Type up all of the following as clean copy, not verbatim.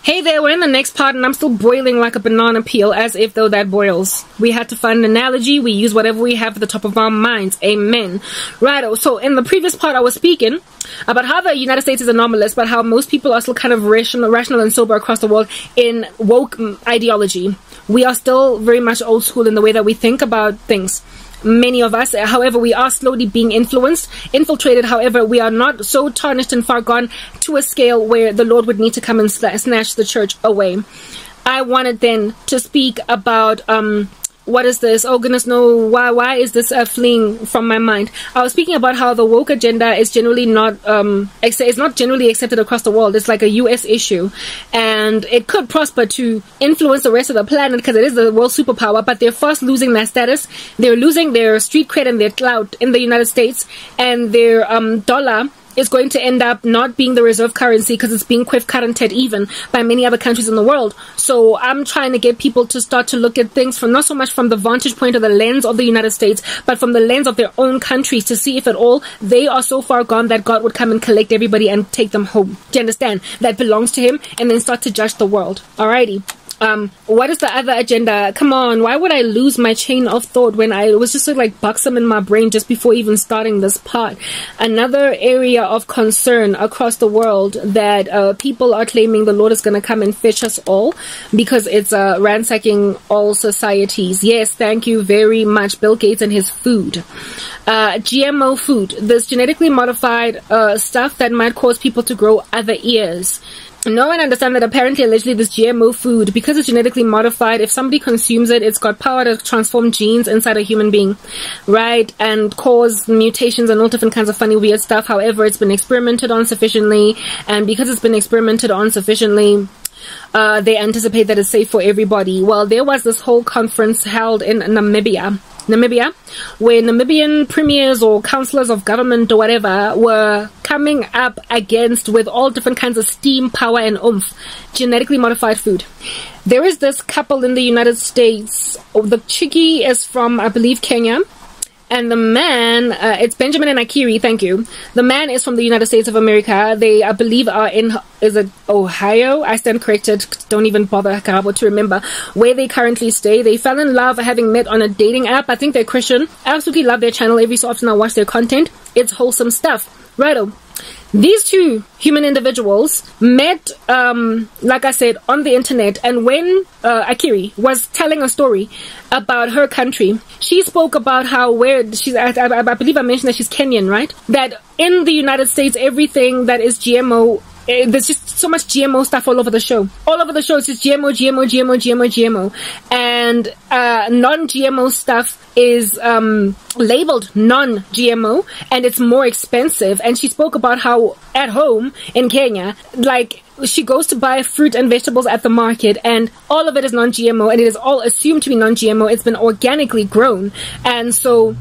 Hey there, we're in the next part and I'm still boiling like a banana peel, as if though that boils. We had to find an analogy. We use whatever we have at the top of our minds. Amen. Righto. So in the previous part I was speaking about how the United States is anomalous, but how most people are still kind of rational and sober across the world in woke ideology. We are still very much old school in the way that we think about things. Many of us, however, we are slowly being infiltrated. However, we are not so tarnished and far gone to a scale where the Lord would need to come and snatch the church away. I wanted then to speak about what is this? Oh goodness, no, why is this fleeing from my mind? I was speaking about how the woke agenda is generally not it's not generally accepted across the world. It's like a US issue, and it could prosper to influence the rest of the planet because it is the world superpower, but they're fast losing their status. They're losing their street cred and their clout in the United States, and their dollar is going to end up not being the reserve currency because it's being quiff-currented even by many other countries in the world. So I'm trying to get people to start to look at things from not so much from the vantage point or the lens of the United States, but from the lens of their own countries, to see if at all they are so far gone that God would come and collect everybody and take them home. Do you understand? That belongs to him, and then start to judge the world. Alrighty. What is the other agenda? Come on, why would I lose my chain of thought when I was just like buxom in my brain just before even starting this part? Another area of concern across the world that people are claiming the Lord is going to come and fetch us all because it's ransacking all societies. Yes, thank you very much, Bill Gates and his food. GMO food, this genetically modified stuff that might cause people to grow other ears. Know and understand that apparently, allegedly, this GMO food, because it's genetically modified, if somebody consumes it, it's got power to transform genes inside a human being, right? And cause mutations and all different kinds of funny, weird stuff. However, it's been experimented on sufficiently, and because it's been experimented on sufficiently, they anticipate that it's safe for everybody. Well, there was this whole conference held in Namibia, where Namibian premiers or councillors of government or whatever were coming up against, with all different kinds of steam, power and oomph, genetically modified food. There is this couple in the United States. The chickie is from, I believe, Kenya. And the man, it's Benjamin and Akiri, thank you. The man is from the United States of America. They, I believe, are in, is it Ohio? I stand corrected. Don't even bother to remember where they currently stay. They fell in love having met on a dating app. I think they're Christian. I absolutely love their channel. Every so often I watch their content. It's wholesome stuff. Righto. These two human individuals met, like I said, on the internet, and when Akiri was telling a story about her country, she spoke about how where she's, I believe I mentioned that she's Kenyan, right? That in the United States, everything that is GMO, there's just so much GMO stuff all over the show. All over the show, it's just GMO. And non-GMO stuff is labeled non-GMO, and it's more expensive. And she spoke about how at home in Kenya, like, she goes to buy fruit and vegetables at the market, and all of it is non-GMO, and it is all assumed to be non-GMO. It's been organically grown. And so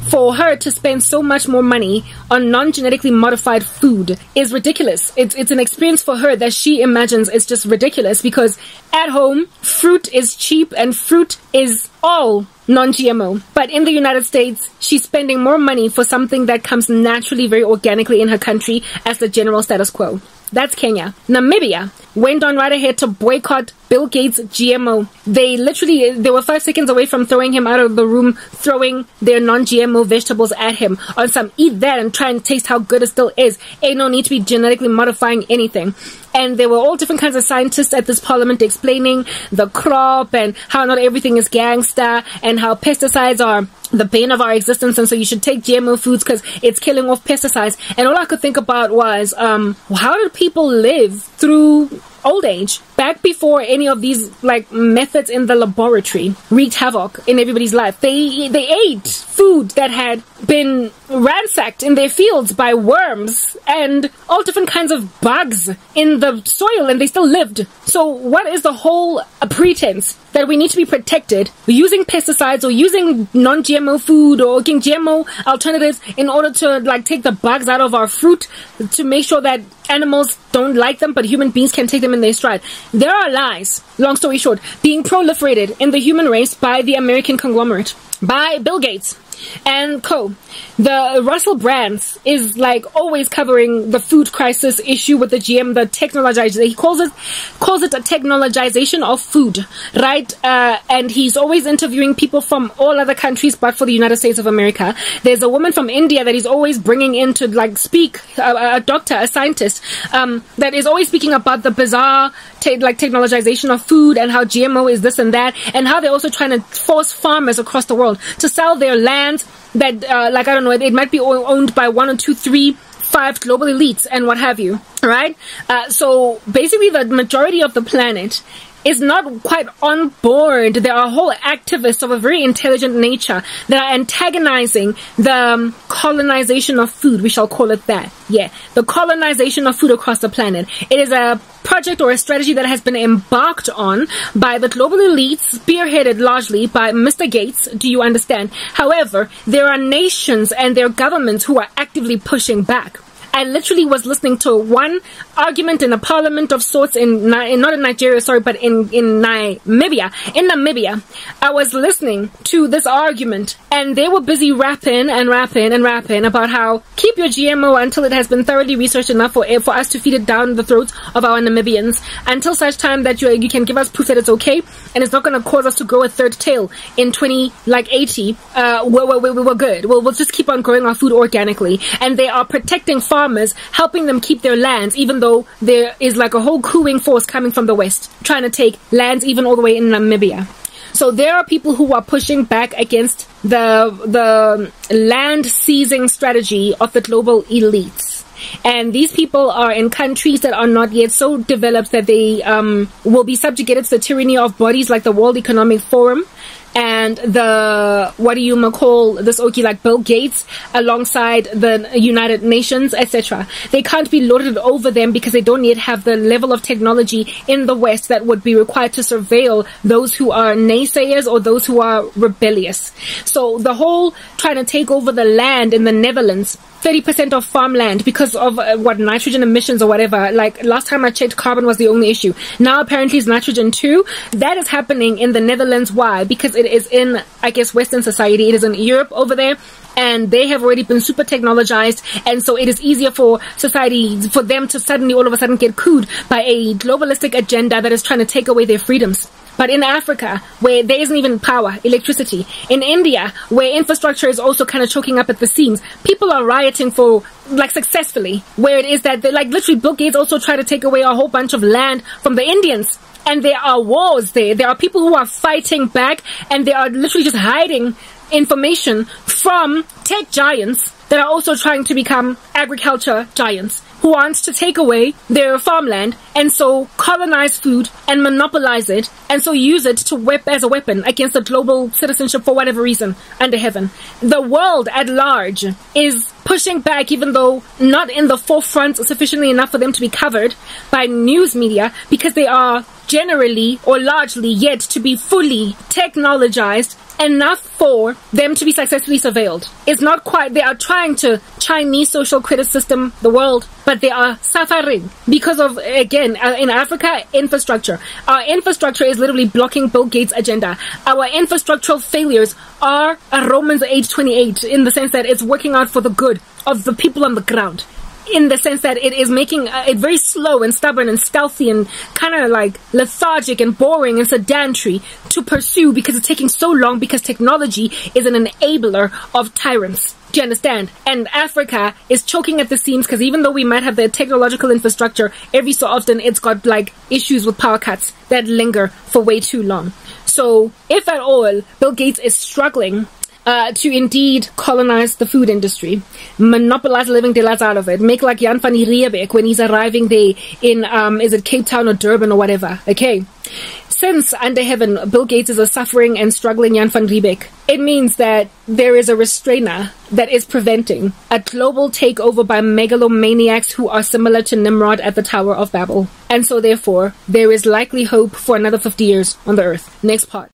for her to spend so much more money on non-genetically modified food is ridiculous. It's an experience for her that she imagines is just ridiculous, because at home, fruit is cheap and fruit is all non-GMO. But in the United States, she's spending more money for something that comes naturally, very organically in her country as the general status quo. That's Kenya. Namibia went on right ahead to boycott Bill Gates' GMO. They were 5 seconds away from throwing him out of the room, throwing their non-GMO vegetables at him on some eat that and try and taste how good it still is. Ain't no need to be genetically modifying anything. And there were all different kinds of scientists at this parliament explaining the crop and how not everything is gangster, and how pesticides are the bane of our existence, and so you should take GMO foods because it's killing off pesticides. And all I could think about was, how did people live through old age back before any of these like methods in the laboratory wreaked havoc in everybody's life? They ate food that had been ransacked in their fields by worms and all different kinds of bugs in the soil, and they still lived. So what is the whole pretense that we need to be protected using pesticides or using non-GMO food or GMO alternatives in order to like take the bugs out of our fruit to make sure that animals don't like them but human beings can take them in their stride? There are lies, long story short, being proliferated in the human race by the American conglomerate, by Bill Gates. and co. The Russell Brands is like always covering the food crisis issue with the GM, the technologization. He calls it a technologization of food, right? And he's always interviewing people from all other countries, but for the United States of America. There's a woman from India that he's always bringing in to like speak, a doctor, a scientist, that is always speaking about the bizarre technologization of food and how GMO is this and that, and how they're also trying to force farmers across the world to sell their lands that, like, I don't know, it might be owned by 1 or 2, 3, 5 global elites and what have you, right? So basically the majority of the planet is not quite on board. There are whole activists of a very intelligent nature that are antagonizing the colonization of food. We shall call it that. Yeah, the colonization of food across the planet. It is a project or a strategy that has been embarked on by the global elites, spearheaded largely by Mr. Gates. Do you understand? However, there are nations and their governments who are actively pushing back. I literally was listening to one argument in a parliament of sorts not in Nigeria, sorry, but in Namibia. In Namibia, I was listening to this argument, and they were busy rapping about how keep your GMO until it has been thoroughly researched enough for us to feed it down the throats of our Namibians, until such time that you can give us proof that it's okay and it's not going to cause us to grow a third tail in 2080. We're good. We'll just keep on growing our food organically, and they are protecting farmers, helping them keep their lands, even though there is like a whole cooing force coming from the west, trying to take lands even all the way in Namibia. So there are people who are pushing back against the land seizing strategy of the global elites. And these people are in countries that are not yet so developed that they will be subjugated to the tyranny of bodies like the World Economic Forum and the, what do you call this, okay, like Bill Gates, alongside the United Nations, etc. They can't be lorded over them because they don't yet have the level of technology in the West that would be required to surveil those who are naysayers or those who are rebellious. So the whole trying to take over the land in the Netherlands, 30% of farmland because of nitrogen emissions or whatever. Like last time I checked, carbon was the only issue. Now apparently it's nitrogen too. That is happening in the Netherlands. Why? Because it is in, I guess, Western society. It is in Europe over there, and they have already been super technologized, and so it is easier for society, for them to suddenly all of a sudden get cooed by a globalistic agenda that is trying to take away their freedoms. But in Africa, where there isn't even power, electricity, in India, where infrastructure is also kind of choking up at the seams, people are rioting for, like, successfully, where it is that they, like, literally Bill Gates also try to take away a whole bunch of land from the Indians. And there are wars there. There are people who are fighting back, and they are literally just hiding information from tech giants that are also trying to become agriculture giants, who wants to take away their farmland and so colonize food and monopolize it and so use it to as a weapon against the global citizenship for whatever reason under heaven. The world at large is pushing back, even though not in the forefront sufficiently enough for them to be covered by news media, because they are generally or largely yet to be fully technologized enough for them to be successfully surveilled. It's not quite, they are trying to Chinese social credit system the world, but they are suffering because of, again, in Africa, infrastructure. Our infrastructure is literally blocking Bill Gates' agenda. Our infrastructural failures are a Romans 8:28 in the sense that it's working out for the good of the people on the ground, in the sense that it is making it very slow and stubborn and stealthy and kind of like lethargic and boring and sedentary to pursue, because it's taking so long, because technology is an enabler of tyrants. Do you understand? And Africa is choking at the seams because even though we might have the technological infrastructure, every so often it's got like issues with power cuts that linger for way too long. So if at all Bill Gates is struggling to indeed colonize the food industry, monopolize living daylights out of it, make like Jan van Riebeek when he's arriving there in, is it Cape Town or Durban or whatever, okay? Since under heaven, Bill Gates is a suffering and struggling Jan van Riebeek, it means that there is a restrainer that is preventing a global takeover by megalomaniacs who are similar to Nimrod at the Tower of Babel. And so therefore, there is likely hope for another 50 years on the earth. Next part.